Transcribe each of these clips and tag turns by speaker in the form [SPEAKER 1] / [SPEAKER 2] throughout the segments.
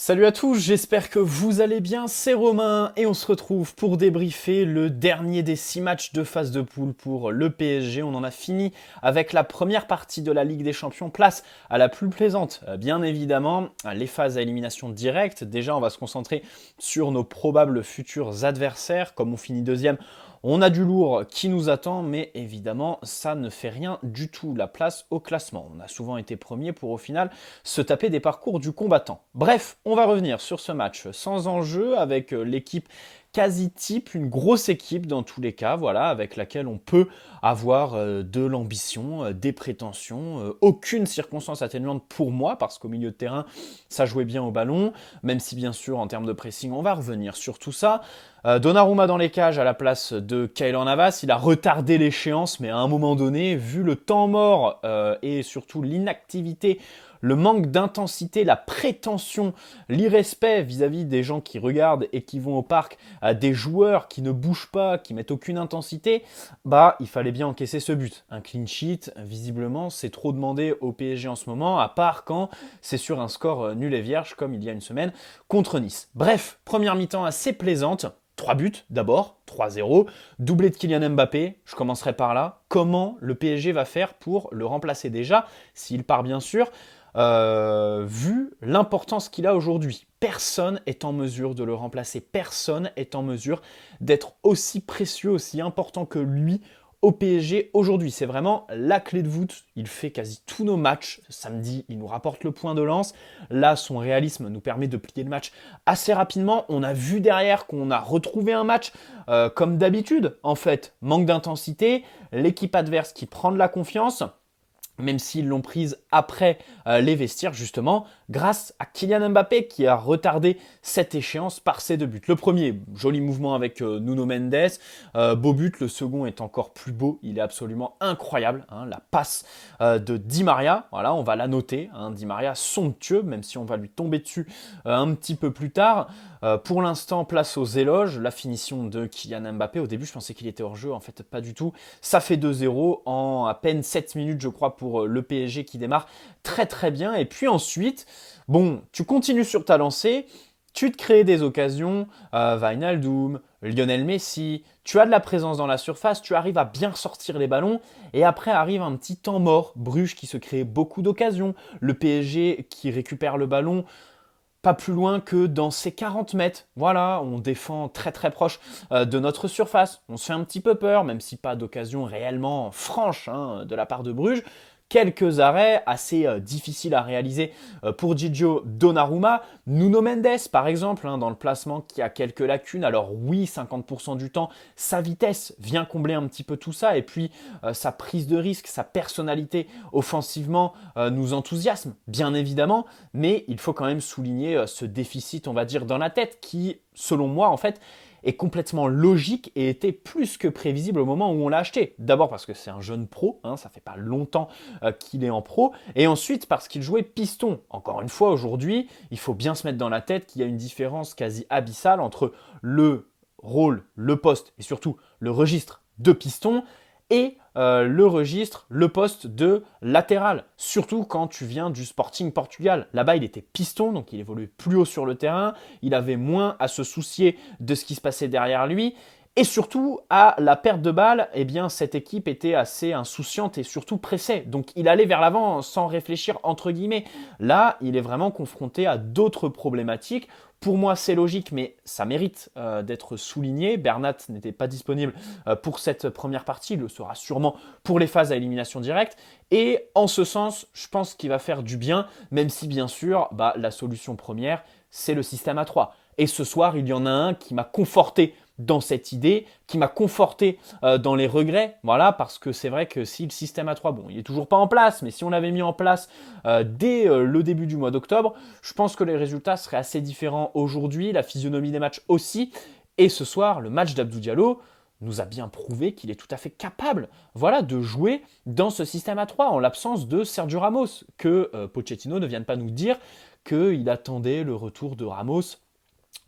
[SPEAKER 1] Salut à tous, j'espère que vous allez bien, c'est Romain et on se retrouve pour débriefer le dernier des 6 matchs de phase de poule pour le PSG. On en a fini avec la première partie de la Ligue des Champions, place à la plus plaisante, bien évidemment, les phases à élimination directe. Déjà, on va se concentrer sur nos probables futurs adversaires. Comme on finit deuxième, on a du lourd qui nous attend, mais évidemment, ça ne fait rien du tout la place au classement. On a souvent été premier pour au final se taper des parcours du combattant. Bref, on va revenir sur ce match sans enjeu avec l'équipe quasi type, une grosse équipe dans tous les cas, voilà, avec laquelle on peut avoir de l'ambition, des prétentions, aucune circonstance atténuante pour moi, parce qu'au milieu de terrain, ça jouait bien au ballon, même si bien sûr en termes de pressing, on va revenir sur tout ça. Donnarumma dans les cages à la place de Keylor Navas, il a retardé l'échéance, mais à un moment donné, vu le temps mort et surtout l'inactivité, le manque d'intensité, la prétention, l'irrespect vis-à-vis des gens qui regardent et qui vont au parc, à des joueurs qui ne bougent pas, qui mettent aucune intensité, bah il fallait bien encaisser ce but. Un clean sheet, visiblement, c'est trop demandé au PSG en ce moment, à part quand c'est sur un score nul et vierge, comme il y a une semaine, contre Nice. Bref, première mi-temps assez plaisante. 3 buts d'abord, 3-0, doublé de Kylian Mbappé, je commencerai par là. Comment le PSG va faire pour le remplacer déjà, s'il part bien sûr, vu l'importance qu'il a aujourd'hui? Personne est en mesure de le remplacer, personne est en mesure d'être aussi précieux, aussi important que lui au PSG aujourd'hui. C'est vraiment la clé de voûte. Il fait quasi tous nos matchs. Samedi, il nous rapporte le point de lance. Là, son réalisme nous permet de plier le match assez rapidement. On a vu derrière qu'on a retrouvé un match comme d'habitude. En fait, manque d'intensité, l'équipe adverse qui prend de la confiance, même s'ils l'ont prise après les vestiaires, justement, grâce à Kylian Mbappé qui a retardé cette échéance par ses deux buts. Le premier, joli mouvement avec Nuno Mendes, beau but, le second est encore plus beau, il est absolument incroyable, hein, la passe de Di Maria, voilà, on va la noter, hein, Di Maria somptueux, même si on va lui tomber dessus un petit peu plus tard. Pour l'instant, place aux éloges, la finition de Kylian Mbappé. Au début, je pensais qu'il était hors jeu, en fait, pas du tout. Ça fait 2-0 en à peine 7 minutes, je crois, pour le PSG qui démarre très très bien. Et puis ensuite, bon, tu continues sur ta lancée, tu te crées des occasions, Wijnaldum, Lionel Messi, tu as de la présence dans la surface, tu arrives à bien sortir les ballons, et après arrive un petit temps mort. Bruges qui se crée beaucoup d'occasions, le PSG qui récupère le ballon pas plus loin que dans ces 40 mètres. Voilà, on défend très très proche de notre surface. On se fait un petit peu peur, même si pas d'occasion réellement franche hein, de la part de Bruges. Quelques arrêts assez difficiles à réaliser pour Gigio Donnarumma. Nuno Mendes, par exemple, hein, dans le placement qui a quelques lacunes. Alors oui, 50% du temps, sa vitesse vient combler un petit peu tout ça. Et puis sa prise de risque, sa personnalité offensivement nous enthousiasme, bien évidemment. Mais il faut quand même souligner ce déficit, on va dire, dans la tête qui, selon moi, en fait, est complètement logique et était plus que prévisible au moment où on l'a acheté. D'abord parce que c'est un jeune pro, hein, ça fait pas longtemps qu'il est en pro, et ensuite parce qu'il jouait piston. Encore une fois, aujourd'hui, il faut bien se mettre dans la tête qu'il y a une différence quasi abyssale entre le rôle, le poste et surtout le registre de piston et le registre, le poste de latéral. Surtout quand tu viens du Sporting Portugal. Là-bas, il était piston, donc il évoluait plus haut sur le terrain. Il avait moins à se soucier de ce qui se passait derrière lui. Et surtout, à la perte de balle, eh bien, cette équipe était assez insouciante et surtout pressée. Donc, il allait vers l'avant sans réfléchir, entre guillemets. Là, il est vraiment confronté à d'autres problématiques. Pour moi, c'est logique, mais ça mérite d'être souligné. Bernat n'était pas disponible pour cette première partie. Il le sera sûrement pour les phases à élimination directe. Et en ce sens, je pense qu'il va faire du bien, même si, bien sûr, la solution première, c'est le système à 3. Et ce soir, il y en a un qui m'a conforté dans cette idée, qui m'a conforté dans les regrets, voilà, parce que c'est vrai que si le système à 3, bon, il est toujours pas en place, mais si on l'avait mis en place dès le début du mois d'octobre, je pense que les résultats seraient assez différents aujourd'hui, la physionomie des matchs aussi, et ce soir, le match d'Abdou Diallo nous a bien prouvé qu'il est tout à fait capable, voilà, de jouer dans ce système à 3, en l'absence de Sergio Ramos, que Pochettino ne vienne pas nous dire qu'il attendait le retour de Ramos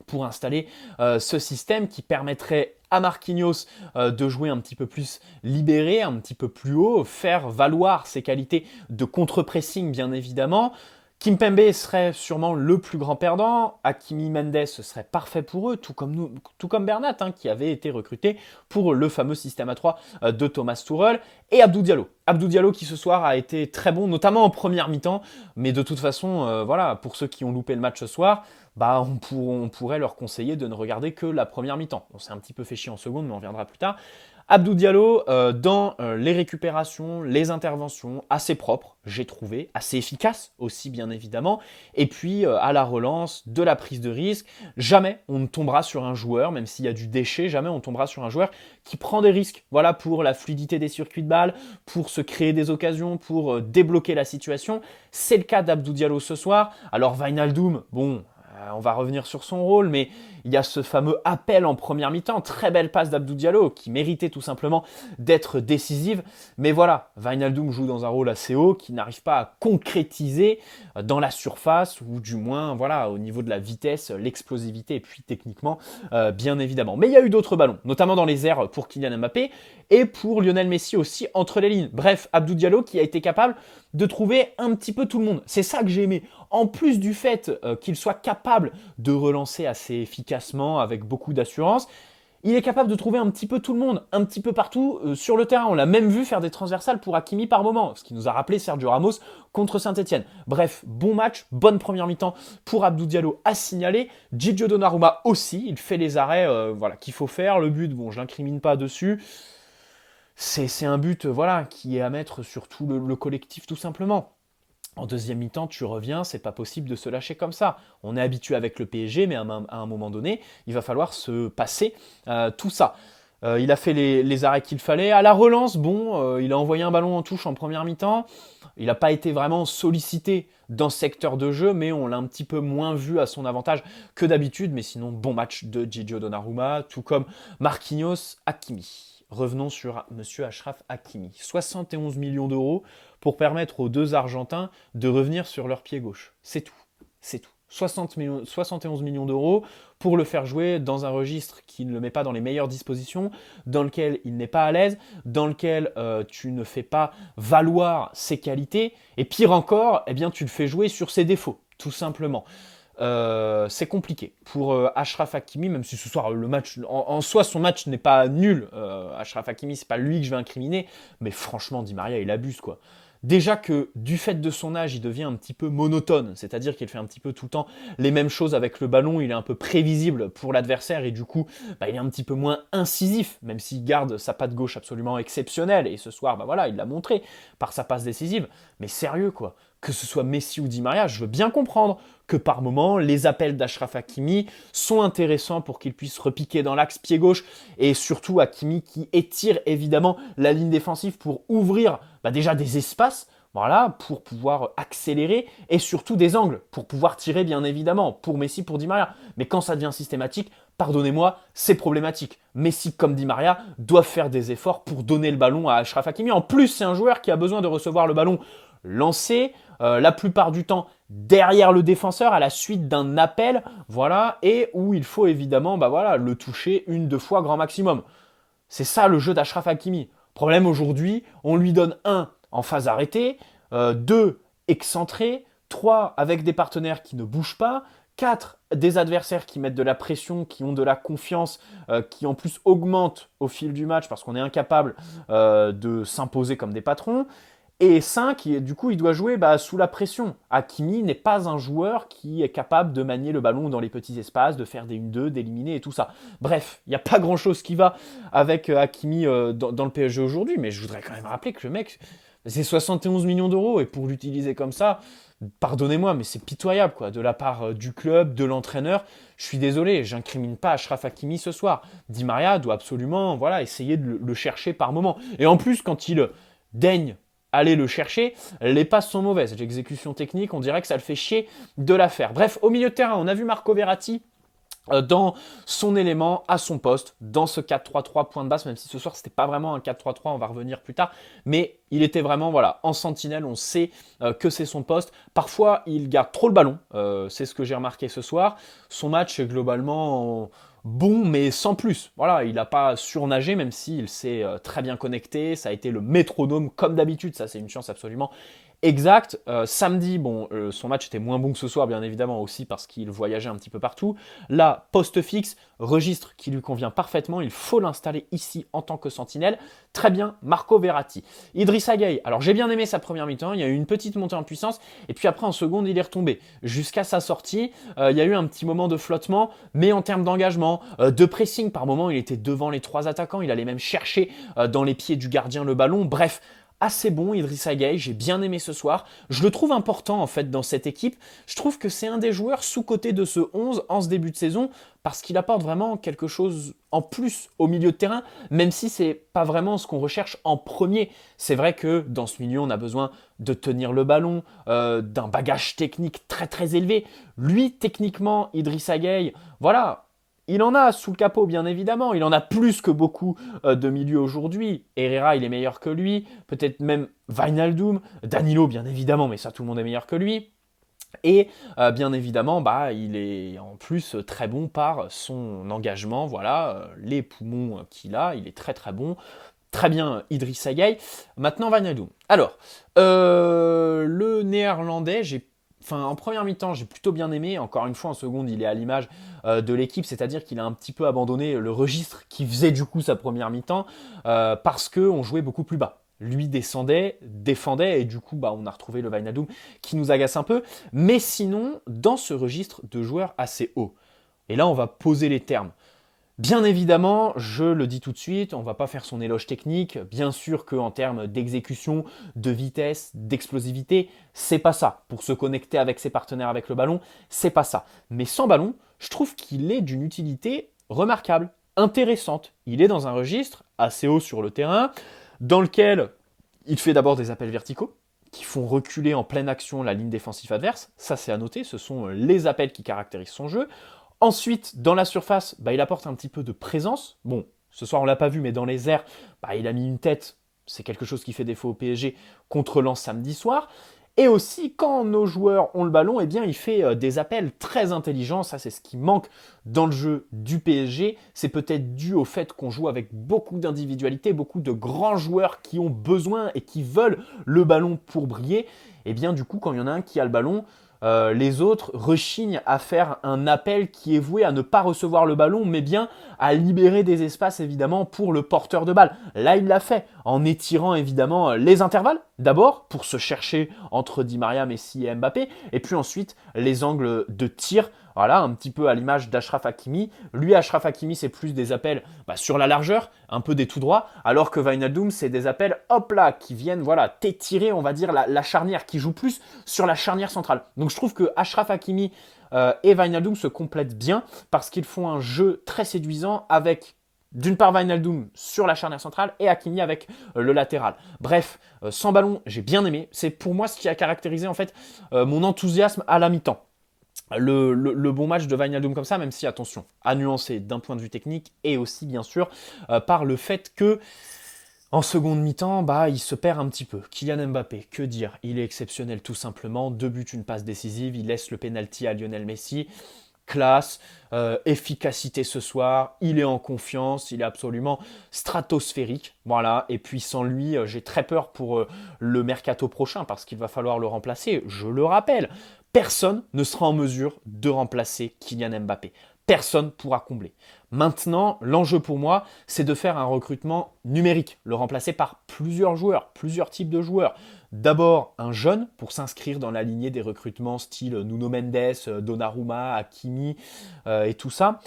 [SPEAKER 1] pour installer ce système qui permettrait à Marquinhos de jouer un petit peu plus libéré, un petit peu plus haut, faire valoir ses qualités de contre-pressing bien évidemment, Kimpembe serait sûrement le plus grand perdant. Hakimi Mendes, ce serait parfait pour eux, tout comme Bernat, hein, qui avait été recruté pour le fameux système à 3 de Thomas Tuchel. Et Abdou Diallo. Abdou Diallo qui ce soir a été très bon, notamment en première mi-temps. Mais de toute façon, voilà, pour ceux qui ont loupé le match ce soir, bah, on pourrait leur conseiller de ne regarder que la première mi-temps. On s'est un petit peu fait chier en seconde, mais on reviendra plus tard. Abdou Diallo, dans les récupérations, les interventions, assez propres, j'ai trouvé, assez efficace aussi bien évidemment, et puis à la relance, de la prise de risque, jamais on ne tombera sur un joueur, même s'il y a du déchet, jamais on tombera sur un joueur qui prend des risques, voilà, pour la fluidité des circuits de balles, pour se créer des occasions, pour débloquer la situation. C'est le cas d'Abdou Diallo ce soir. Alors Wijnaldum, bon, on va revenir sur son rôle, mais il y a ce fameux appel en première mi-temps, très belle passe d'Abdou Diallo, qui méritait tout simplement d'être décisive. Mais voilà, Wijnaldum joue dans un rôle assez haut, qui n'arrive pas à concrétiser dans la surface, ou du moins voilà, au niveau de la vitesse, l'explosivité, et puis techniquement, bien évidemment. Mais il y a eu d'autres ballons, notamment dans les airs pour Kylian Mbappé, et pour Lionel Messi aussi entre les lignes. Bref, Abdou Diallo qui a été capable de trouver un petit peu tout le monde. C'est ça que j'ai aimé. En plus du fait qu'il soit capable de relancer assez efficacement, avec beaucoup d'assurance, il est capable de trouver un petit peu tout le monde, un petit peu partout sur le terrain. On l'a même vu faire des transversales pour Hakimi par moment, ce qui nous a rappelé Sergio Ramos contre Saint-Etienne. Bref, bon match, bonne première mi-temps pour Abdou Diallo à signaler. Gigio Donnarumma aussi, il fait les arrêts voilà, qu'il faut faire. Le but, bon, je l'incrimine pas dessus. C'est un but voilà, qui est à mettre sur tout le collectif tout simplement. En deuxième mi-temps, tu reviens, c'est pas possible de se lâcher comme ça. On est habitué avec le PSG, mais à un moment donné, il va falloir se passer tout ça. Il a fait les arrêts qu'il fallait. À la relance, bon, il a envoyé un ballon en touche en première mi-temps. Il n'a pas été vraiment sollicité dans ce secteur de jeu, mais on l'a un petit peu moins vu à son avantage que d'habitude. Mais sinon, bon match de Gigio Donnarumma, tout comme Marquinhos Hakimi. Revenons sur Monsieur Achraf Hakimi. 71 millions d'euros pour permettre aux deux Argentins de revenir sur leur pied gauche. C'est tout. C'est tout. 71 millions d'euros pour le faire jouer dans un registre qui ne le met pas dans les meilleures dispositions, dans lequel il n'est pas à l'aise, dans lequel tu ne fais pas valoir ses qualités, et pire encore, eh bien, tu le fais jouer sur ses défauts, tout simplement. C'est compliqué pour Achraf Hakimi, même si ce soir le match en soi son match n'est pas nul. Achraf Hakimi, c'est pas lui que je vais incriminer, mais franchement Di Maria il abuse quoi. Déjà que du fait de son âge, il devient un petit peu monotone, c'est-à-dire qu'il fait un petit peu tout le temps les mêmes choses avec le ballon, il est un peu prévisible pour l'adversaire et du coup, il est un petit peu moins incisif, même s'il garde sa patte gauche absolument exceptionnelle et ce soir, voilà, il l'a montré par sa passe décisive. Mais sérieux quoi, que ce soit Messi ou Di Maria, je veux bien comprendre que par moment, les appels d'Achraf Hakimi sont intéressants pour qu'il puisse repiquer dans l'axe pied gauche et surtout Hakimi qui étire évidemment la ligne défensive pour ouvrir déjà des espaces, voilà, pour pouvoir accélérer et surtout des angles pour pouvoir tirer bien évidemment pour Messi, pour Di Maria. Mais quand ça devient systématique, pardonnez-moi, c'est problématique. Messi comme Di Maria doivent faire des efforts pour donner le ballon à Achraf Hakimi. En plus, c'est un joueur qui a besoin de recevoir le ballon lancé, la plupart du temps derrière le défenseur à la suite d'un appel, voilà, et où il faut évidemment le toucher 1-2 fois grand maximum. C'est ça le jeu d'Achraf Hakimi. Problème aujourd'hui, on lui donne 1 en phase arrêtée, 2 excentré, 3 avec des partenaires qui ne bougent pas, 4 des adversaires qui mettent de la pression, qui ont de la confiance, qui en plus augmentent au fil du match parce qu'on est incapable de s'imposer comme des patrons. Et 5, du coup, il doit jouer sous la pression. Hakimi n'est pas un joueur qui est capable de manier le ballon dans les petits espaces, de faire des 1-2, d'éliminer et tout ça. Bref, il n'y a pas grand-chose qui va avec Hakimi dans le PSG aujourd'hui, mais je voudrais quand même rappeler que le mec, c'est 71 millions d'euros, et pour l'utiliser comme ça, pardonnez-moi, mais c'est pitoyable quoi, de la part du club, de l'entraîneur. Je suis désolé, j'incrimine pas Achraf Hakimi ce soir. Di Maria doit absolument essayer de le chercher par moment. Et en plus, quand il daigne aller le chercher, les passes sont mauvaises. L'exécution technique, on dirait que ça le fait chier de la faire. Bref, au milieu de terrain, on a vu Marco Verratti dans son élément, à son poste, dans ce 4-3-3 point de basse, même si ce soir c'était pas vraiment un 4-3-3, on va revenir plus tard, mais il était vraiment en sentinelle, on sait que c'est son poste. Parfois il garde trop le ballon, c'est ce que j'ai remarqué ce soir. Son match est globalement bon, mais sans plus. Voilà, il n'a pas surnagé, même s'il s'est très bien connecté, ça a été le métronome comme d'habitude, ça c'est une chance absolument Exact. Samedi, bon, son match était moins bon que ce soir, bien évidemment, aussi parce qu'il voyageait un petit peu partout. Là, poste fixe, registre qui lui convient parfaitement. Il faut l'installer ici en tant que sentinelle. Très bien, Marco Verratti. Idrissa Gueye. Alors, j'ai bien aimé sa première mi-temps. Il y a eu une petite montée en puissance. Et puis après, en seconde, il est retombé. Jusqu'à sa sortie, il y a eu un petit moment de flottement. Mais en termes d'engagement, de pressing, par moment, il était devant les 3 attaquants. Il allait même chercher dans les pieds du gardien le ballon. Bref, assez bon, Idrissa Gueye, j'ai bien aimé ce soir. Je le trouve important en fait dans cette équipe. Je trouve que c'est un des joueurs sous-cotés de ce 11 en ce début de saison parce qu'il apporte vraiment quelque chose en plus au milieu de terrain, même si c'est pas vraiment ce qu'on recherche en premier. C'est vrai que dans ce milieu, on a besoin de tenir le ballon, d'un bagage technique très très élevé. Lui, techniquement, Idrissa Gueye, voilà. Il en a sous le capot, bien évidemment. Il en a plus que beaucoup de milieux aujourd'hui. Herrera, il est meilleur que lui. Peut-être même Wijnaldum. Danilo, bien évidemment, mais ça, tout le monde est meilleur que lui. Et bien évidemment, bah, il est en plus très bon par son engagement. Voilà, les poumons qu'il a, il est très très bon. Très bien, Idrissa Gueye. Maintenant, Wijnaldum. Alors, le néerlandais, en première mi-temps, j'ai plutôt bien aimé. Encore une fois, en seconde, il est à l'image de l'équipe, c'est-à-dire qu'il a un petit peu abandonné le registre qui faisait du coup sa première mi-temps parce qu'on jouait beaucoup plus bas. Lui descendait, défendait, et du coup, bah, on a retrouvé le Wijnaldum qui nous agace un peu. Mais sinon, dans ce registre de joueurs assez haut. Et là, on va poser les termes. Bien évidemment, je le dis tout de suite, on ne va pas faire son éloge technique. Bien sûr qu'en termes d'exécution, de vitesse, d'explosivité, c'est pas ça. Pour se connecter avec ses partenaires avec le ballon, c'est pas ça. Mais sans ballon, je trouve qu'il est d'une utilité remarquable, intéressante. Il est dans un registre assez haut sur le terrain, dans lequel il fait d'abord des appels verticaux, qui font reculer en pleine action la ligne défensive adverse. Ça, c'est à noter, ce sont les appels qui caractérisent son jeu. Ensuite, dans la surface, bah, il apporte un petit peu de présence. Bon, ce soir on l'a pas vu, mais dans les airs, bah, il a mis une tête. C'est quelque chose qui fait défaut au PSG contre Lens samedi soir. Et aussi, quand nos joueurs ont le ballon, eh bien, il fait des appels très intelligents. Ça, c'est ce qui manque dans le jeu du PSG. C'est peut-être dû au fait qu'on joue avec beaucoup d'individualité, beaucoup de grands joueurs qui ont besoin et qui veulent le ballon pour briller. Et bien, du coup, quand il y en a un qui a le ballon, les autres rechignent à faire un appel qui est voué à ne pas recevoir le ballon, mais bien à libérer des espaces évidemment pour le porteur de balle. Là, il l'a fait en étirant évidemment les intervalles, d'abord pour se chercher entre Di Maria, Messi et Mbappé, et puis ensuite les angles de tir. Voilà, un petit peu à l'image d'Achraf Hakimi. Lui, Achraf Hakimi, c'est plus des appels sur la largeur, un peu des tout droits, alors que Wijnaldum, c'est des appels, hop là, qui viennent, voilà, t'étirer, on va dire, la charnière, qui joue plus sur la charnière centrale. Donc je trouve que Achraf Hakimi et Wijnaldum se complètent bien, parce qu'ils font un jeu très séduisant avec d'une part Wijnaldum sur la charnière centrale et Hakimi avec le latéral. Bref, sans ballon, j'ai bien aimé. C'est pour moi ce qui a caractérisé en fait mon enthousiasme à la mi-temps. Le bon match de Wijnaldum comme ça, même si, attention, à nuancer d'un point de vue technique et aussi, bien sûr, par le fait que en seconde mi-temps, bah, il se perd un petit peu. Kylian Mbappé, que dire? Il est exceptionnel tout simplement. 2 buts, une passe décisive. Il laisse le penalty à Lionel Messi. Classe, efficacité ce soir. Il est en confiance. Il est absolument stratosphérique. Voilà. Et puis sans lui, j'ai très peur pour le mercato prochain parce qu'il va falloir le remplacer. Je le rappelle, personne ne sera en mesure de remplacer Kylian Mbappé. Personne ne pourra combler. Maintenant, l'enjeu pour moi, c'est de faire un recrutement numérique, le remplacer par plusieurs joueurs, plusieurs types de joueurs. D'abord, un jeune pour s'inscrire dans la lignée des recrutements style Nuno Mendes, Donnarumma, Hakimi et tout ça,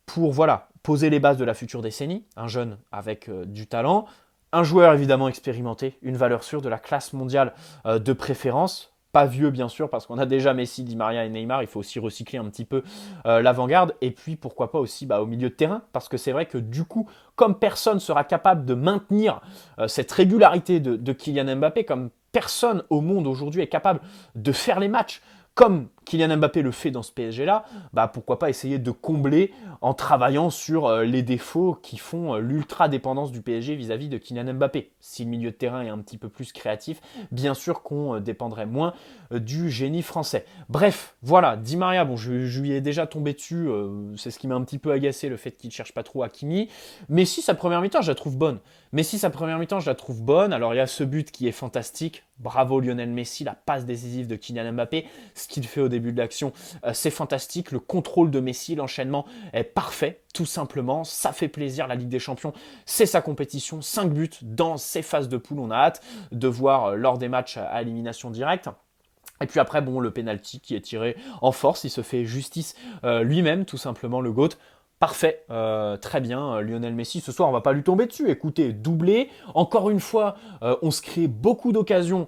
[SPEAKER 1] pour voilà, poser les bases de la future décennie. Un jeune avec du talent, un joueur évidemment expérimenté, une valeur sûre de la classe mondiale de préférence. Pas vieux bien sûr parce qu'on a déjà Messi, Di Maria et Neymar, il faut aussi recycler un petit peu l'avant-garde et puis pourquoi pas aussi au milieu de terrain parce que c'est vrai que du coup comme personne sera capable de maintenir cette régularité de Kylian Mbappé, comme personne au monde aujourd'hui est capable de faire les matchs comme Kylian Mbappé le fait dans ce PSG-là, bah pourquoi pas essayer de combler en travaillant sur les défauts qui font l'ultra-dépendance du PSG vis-à-vis de Kylian Mbappé. Si le milieu de terrain est un petit peu plus créatif, bien sûr qu'on dépendrait moins du génie français. Bref, voilà, Di Maria, bon, je lui ai déjà tombé dessus, c'est ce qui m'a un petit peu agacé, le fait qu'il ne cherche pas trop Hakimi. Messi, sa première mi-temps, je la trouve bonne. Alors il y a ce but qui est fantastique. Bravo Lionel Messi, la passe décisive de Kylian Mbappé. Ce qu'il fait au début de l'action, c'est fantastique. Le contrôle de Messi, l'enchaînement est parfait, tout simplement. Ça fait plaisir, la Ligue des Champions, c'est sa compétition. 5 buts dans ces phases de poule, on a hâte de voir lors des matchs à élimination directe. Et puis après, bon, le penalty qui est tiré en force, il se fait justice lui-même, tout simplement, le GOAT. Parfait, très bien, Lionel Messi, ce soir on va pas lui tomber dessus, écoutez, doublé, encore une fois, on se crée beaucoup d'occasions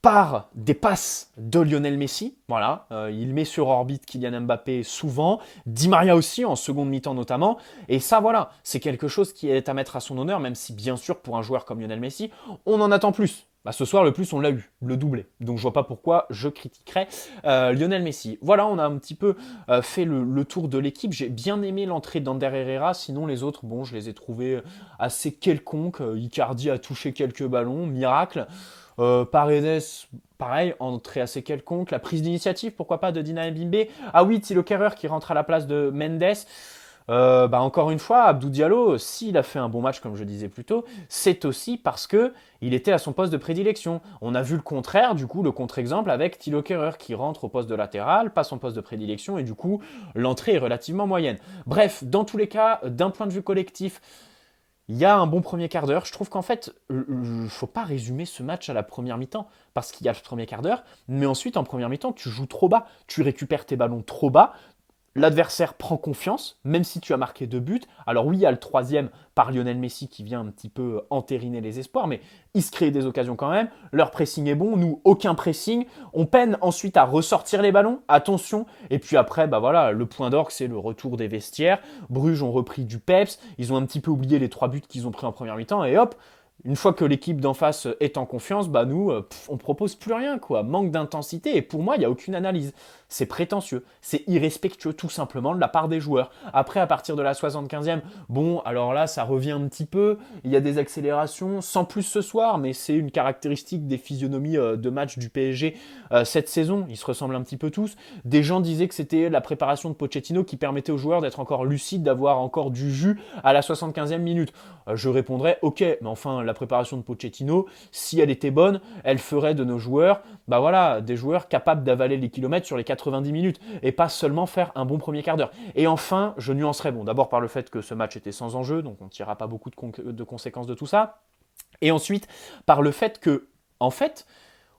[SPEAKER 1] par des passes de Lionel Messi, voilà, il met sur orbite Kylian Mbappé souvent, Di Maria aussi, en seconde mi-temps notamment, et ça voilà, c'est quelque chose qui est à mettre à son honneur, même si bien sûr pour un joueur comme Lionel Messi, on en attend plus. Bah, ce soir, le plus, on l'a eu, le doublé. Donc je vois pas pourquoi je critiquerais Lionel Messi. Voilà, on a un petit peu fait le tour de l'équipe. J'ai bien aimé l'entrée d'Ander Herrera. Sinon, les autres, bon, je les ai trouvés assez quelconques. Icardi a touché quelques ballons, miracle. Paredes, pareil, entrée assez quelconque. La prise d'initiative, pourquoi pas, de Dina Mbimbe. Ah oui, Thilo Kehrer qui rentre à la place de Mendes. Encore une fois, Abdou Diallo, s'il a fait un bon match comme je disais plus tôt, c'est aussi parce que il était à son poste de prédilection. On a vu le contraire, du coup, le contre-exemple avec Thilo Kehrer qui rentre au poste de latéral, pas son poste de prédilection, et du coup, l'entrée est relativement moyenne. Bref, dans tous les cas, d'un point de vue collectif, il y a un bon premier quart d'heure. Je trouve qu'en fait, il ne faut pas résumer ce match à la première mi-temps, parce qu'il y a le premier quart d'heure, mais ensuite, en première mi-temps, tu joues trop bas, tu récupères tes ballons trop bas. L'adversaire prend confiance, même si tu as marqué 2 buts. Alors oui, il y a le troisième par Lionel Messi qui vient un petit peu entériner les espoirs, mais il se crée des occasions quand même. Leur pressing est bon, nous, aucun pressing. On peine ensuite à ressortir les ballons, attention. Et puis après, bah voilà, le point d'orgue, c'est le retour des vestiaires. Bruges ont repris du peps, ils ont un petit peu oublié les 3 buts qu'ils ont pris en première mi-temps, et hop, une fois que l'équipe d'en face est en confiance, bah nous, on propose plus rien, quoi. Manque d'intensité, et pour moi, il n'y a aucune analyse. C'est prétentieux, c'est irrespectueux tout simplement de la part des joueurs. Après, à partir de la 75e, bon, alors là, ça revient un petit peu, il y a des accélérations, sans plus ce soir, mais c'est une caractéristique des physionomies de match du PSG cette saison, ils se ressemblent un petit peu tous. Des gens disaient que c'était la préparation de Pochettino qui permettait aux joueurs d'être encore lucides, d'avoir encore du jus à la 75e minute. Je répondrais, ok, mais enfin, la préparation de Pochettino, si elle était bonne, elle ferait de nos joueurs, bah voilà, des joueurs capables d'avaler les kilomètres sur les 90 minutes et pas seulement faire un bon premier quart d'heure. Et enfin, je nuancerai, bon, d'abord par le fait que ce match était sans enjeu, donc on ne tirera pas beaucoup de conséquences de tout ça. Et ensuite, par le fait que, en fait,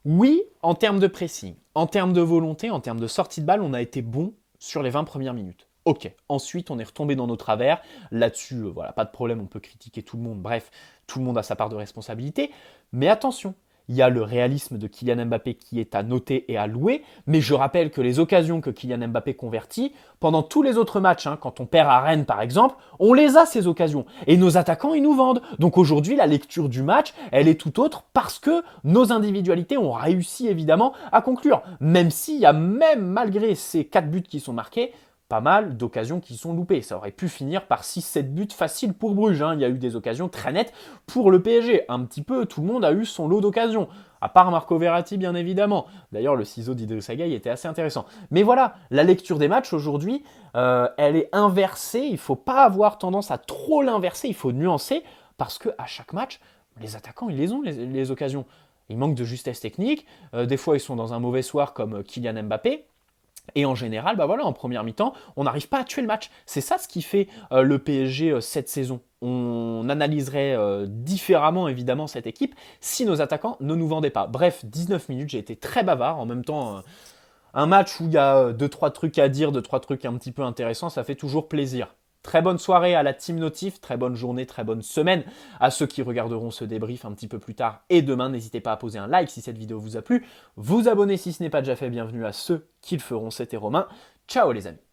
[SPEAKER 1] oui, en termes de pressing, en termes de volonté, en termes de sortie de balle, on a été bon sur les 20 premières minutes. Ok, ensuite on est retombé dans nos travers. Là-dessus, voilà, pas de problème, on peut critiquer tout le monde. Bref, tout le monde a sa part de responsabilité. Mais attention, il y a le réalisme de Kylian Mbappé qui est à noter et à louer. Mais je rappelle que les occasions que Kylian Mbappé convertit, pendant tous les autres matchs, quand on perd à Rennes par exemple, on les a ces occasions. Et nos attaquants, ils nous vendent. Donc aujourd'hui, la lecture du match, elle est tout autre parce que nos individualités ont réussi évidemment à conclure. Même s'il y a même malgré ces 4 buts qui sont marqués, pas mal d'occasions qui sont loupées. Ça aurait pu finir par 6-7 buts faciles pour Bruges. Il y a eu des occasions très nettes pour le PSG. Un petit peu, tout le monde a eu son lot d'occasions. À part Marco Verratti, bien évidemment. D'ailleurs, le ciseau d'Idrissa Gueye était assez intéressant. Mais voilà, la lecture des matchs aujourd'hui, elle est inversée. Il ne faut pas avoir tendance à trop l'inverser. Il faut nuancer parce qu'à chaque match, les attaquants, ils les ont, les occasions. Ils manquent de justesse technique. Des fois, ils sont dans un mauvais soir comme Kylian Mbappé. Et en général, bah voilà, en première mi-temps, on n'arrive pas à tuer le match. C'est ça ce qui fait le PSG cette saison. On analyserait différemment évidemment cette équipe si nos attaquants ne nous vendaient pas. Bref, 19 minutes, j'ai été très bavard. En même temps, un match où il y a 2-3 trucs à dire, 2-3 trucs un petit peu intéressants, ça fait toujours plaisir. Très bonne soirée à la Team Notif, très bonne journée, très bonne semaine à ceux qui regarderont ce débrief un petit peu plus tard et demain. N'hésitez pas à poser un like si cette vidéo vous a plu, vous abonner si ce n'est pas déjà fait, bienvenue à ceux qui le feront, c'était Romain. Ciao les amis.